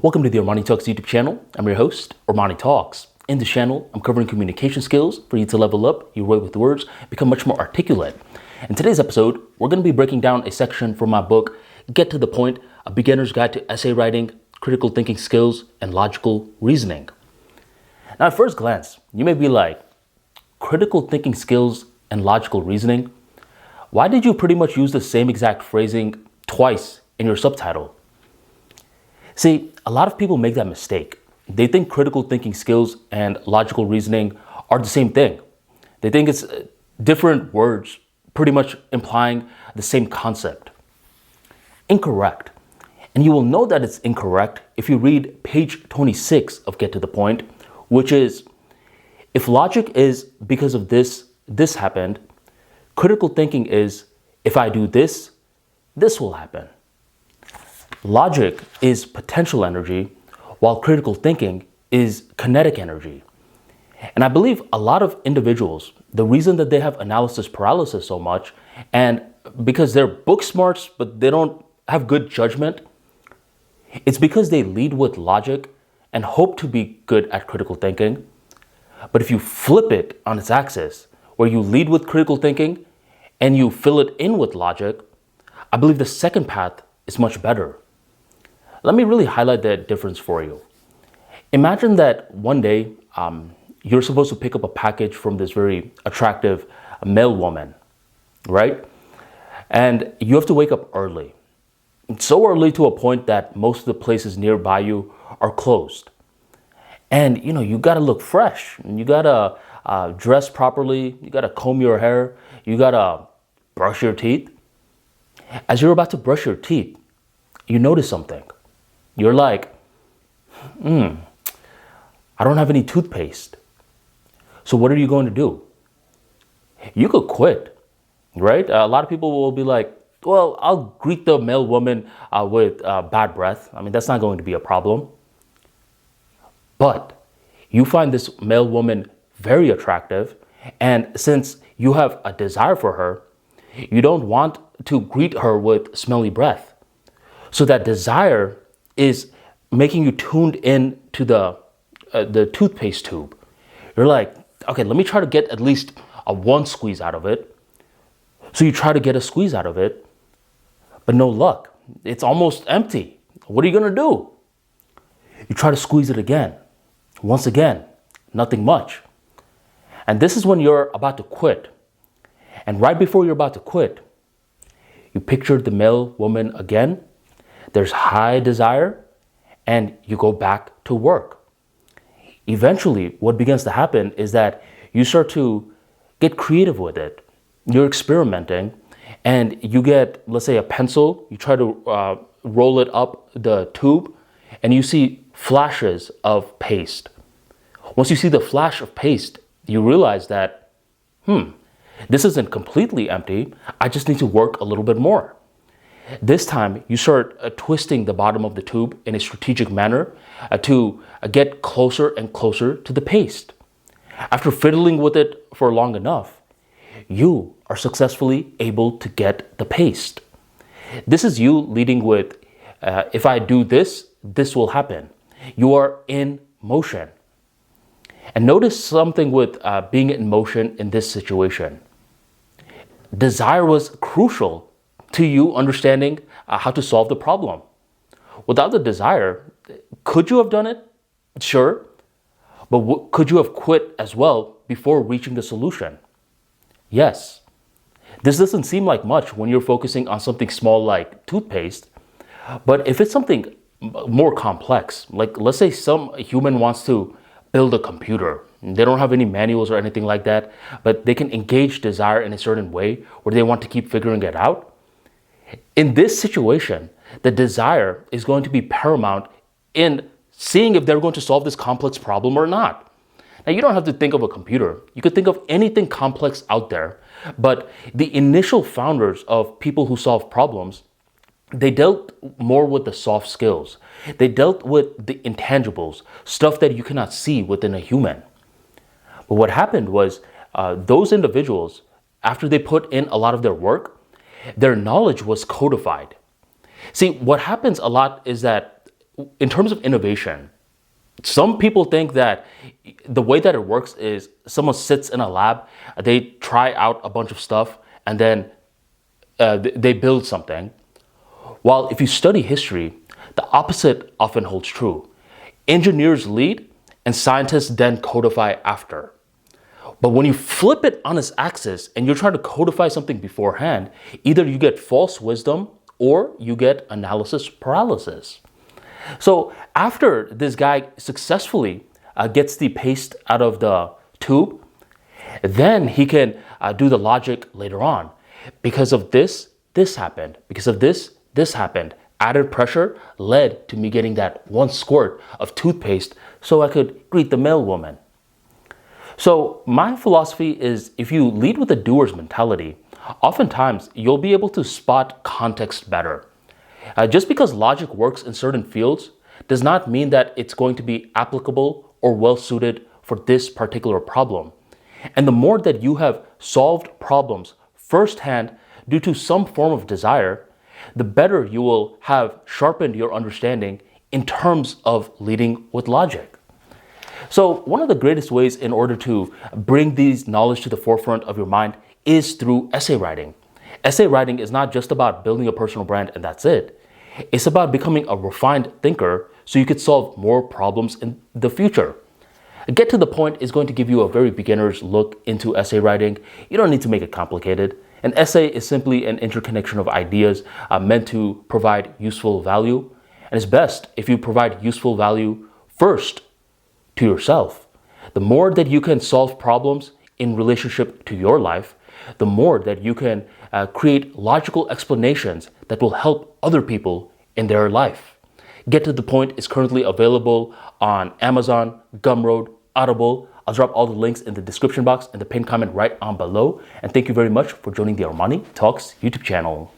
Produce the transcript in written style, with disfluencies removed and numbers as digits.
Welcome to the ArmaniTalks YouTube channel. I'm your host, ArmaniTalks. In this channel, I'm covering communication skills for you to level up your way with words, become much more articulate. In today's episode, we're going to be breaking down a section from my book, Get to the Point, A Beginner's Guide to Essay Writing, Critical Thinking Skills, and Logical Reasoning. Now, at first glance, you may be like, critical thinking skills and logical reasoning? Why did you pretty much use the same exact phrasing twice in your subtitle? See, a lot of people make that mistake. They think critical thinking skills and logical reasoning are the same thing. They think it's different words, pretty much implying the same concept. Incorrect. And you will know that it's incorrect if you read page 26 of Get to the Point, which is, if logic is because of this happened, critical thinking is, if I do this, this will happen. Logic is potential energy, while critical thinking is kinetic energy. And I believe a lot of individuals, the reason that they have analysis paralysis so much, and because they're book smarts, but they don't have good judgment, it's because they lead with logic and hope to be good at critical thinking. But if you flip it on its axis, where you lead with critical thinking and you fill it in with logic, I believe the second path is much better. Let me really highlight that difference for you. Imagine that one day you're supposed to pick up a package from this very attractive male woman, right? And you have to wake up early. So early to a point that most of the places nearby you are closed. And you gotta look fresh. And you gotta dress properly. You gotta comb your hair. You gotta brush your teeth. As you're about to brush your teeth, you notice something. You're like, I don't have any toothpaste. So what are you going to do? You could quit, right? A lot of people will be like, well, I'll greet the male woman with bad breath. I mean, that's not going to be a problem. But you find this male woman very attractive. And since you have a desire for her, you don't want to greet her with smelly breath. So that desire is making you tuned in to the toothpaste tube. You're like, okay, let me try to get at least a one squeeze out of it. So you try to get a squeeze out of it, but no luck. It's almost empty. What are you gonna do? You try to squeeze it again. Once again, nothing much. And this is when you're about to quit. And right before you're about to quit, you picture the male woman again. There's high desire, and you go back to work. Eventually, what begins to happen is that you start to get creative with it. You're experimenting, and you get, let's say, a pencil. You try to roll it up the tube, and you see flashes of paste. Once you see the flash of paste, you realize that, this isn't completely empty. I just need to work a little bit more. This time, you start twisting the bottom of the tube in a strategic manner to get closer and closer to the paste. After fiddling with it for long enough, you are successfully able to get the paste. This is you leading with, if I do this, this will happen. You are in motion. And notice something with being in motion in this situation. Desire was crucial to you understanding how to solve the problem. Without the desire, could you have done it? Sure. But could you have quit as well before reaching the solution? Yes. This doesn't seem like much when you're focusing on something small like toothpaste. But if it's something more complex, like let's say some human wants to build a computer. They don't have any manuals or anything like that, but they can engage desire in a certain way where they want to keep figuring it out. In this situation, the desire is going to be paramount in seeing if they're going to solve this complex problem or not. Now, you don't have to think of a computer. You could think of anything complex out there, but the initial founders of people who solve problems, they dealt more with the soft skills. They dealt with the intangibles, stuff that you cannot see within a human. But what happened was those individuals, after they put in a lot of their work, their knowledge was codified. See, what happens a lot is that in terms of innovation, some people think that the way that it works is someone sits in a lab, they try out a bunch of stuff, and then they build something. While if you study history, the opposite often holds true. Engineers lead and scientists then codify after. But when you flip it on its axis and you're trying to codify something beforehand, either you get false wisdom or you get analysis paralysis. So after this guy successfully gets the paste out of the tube, then he can do the logic later on. Because of this, this happened. Because of this happened. Added pressure led to me getting that one squirt of toothpaste so I could greet the mailwoman. So my philosophy is, if you lead with a doer's mentality, oftentimes you'll be able to spot context better. Just because logic works in certain fields does not mean that it's going to be applicable or well suited for this particular problem. And the more that you have solved problems firsthand due to some form of desire, the better you will have sharpened your understanding in terms of leading with logic. So one of the greatest ways in order to bring these knowledge to the forefront of your mind is through essay writing. Essay writing is not just about building a personal brand and that's it. It's about becoming a refined thinker so you could solve more problems in the future. Get to the Point is going to give you a very beginner's look into essay writing. You don't need to make it complicated. An essay is simply an interconnection of ideas meant to provide useful value. And it's best if you provide useful value first to yourself. The more that you can solve problems in relationship to your life, the more that you can create logical explanations that will help other people in their life. Get to the Point is currently available on Amazon, Gumroad, Audible. I'll drop all the links in the description box and the pinned comment right on below. And thank you very much for joining the Armani Talks YouTube channel.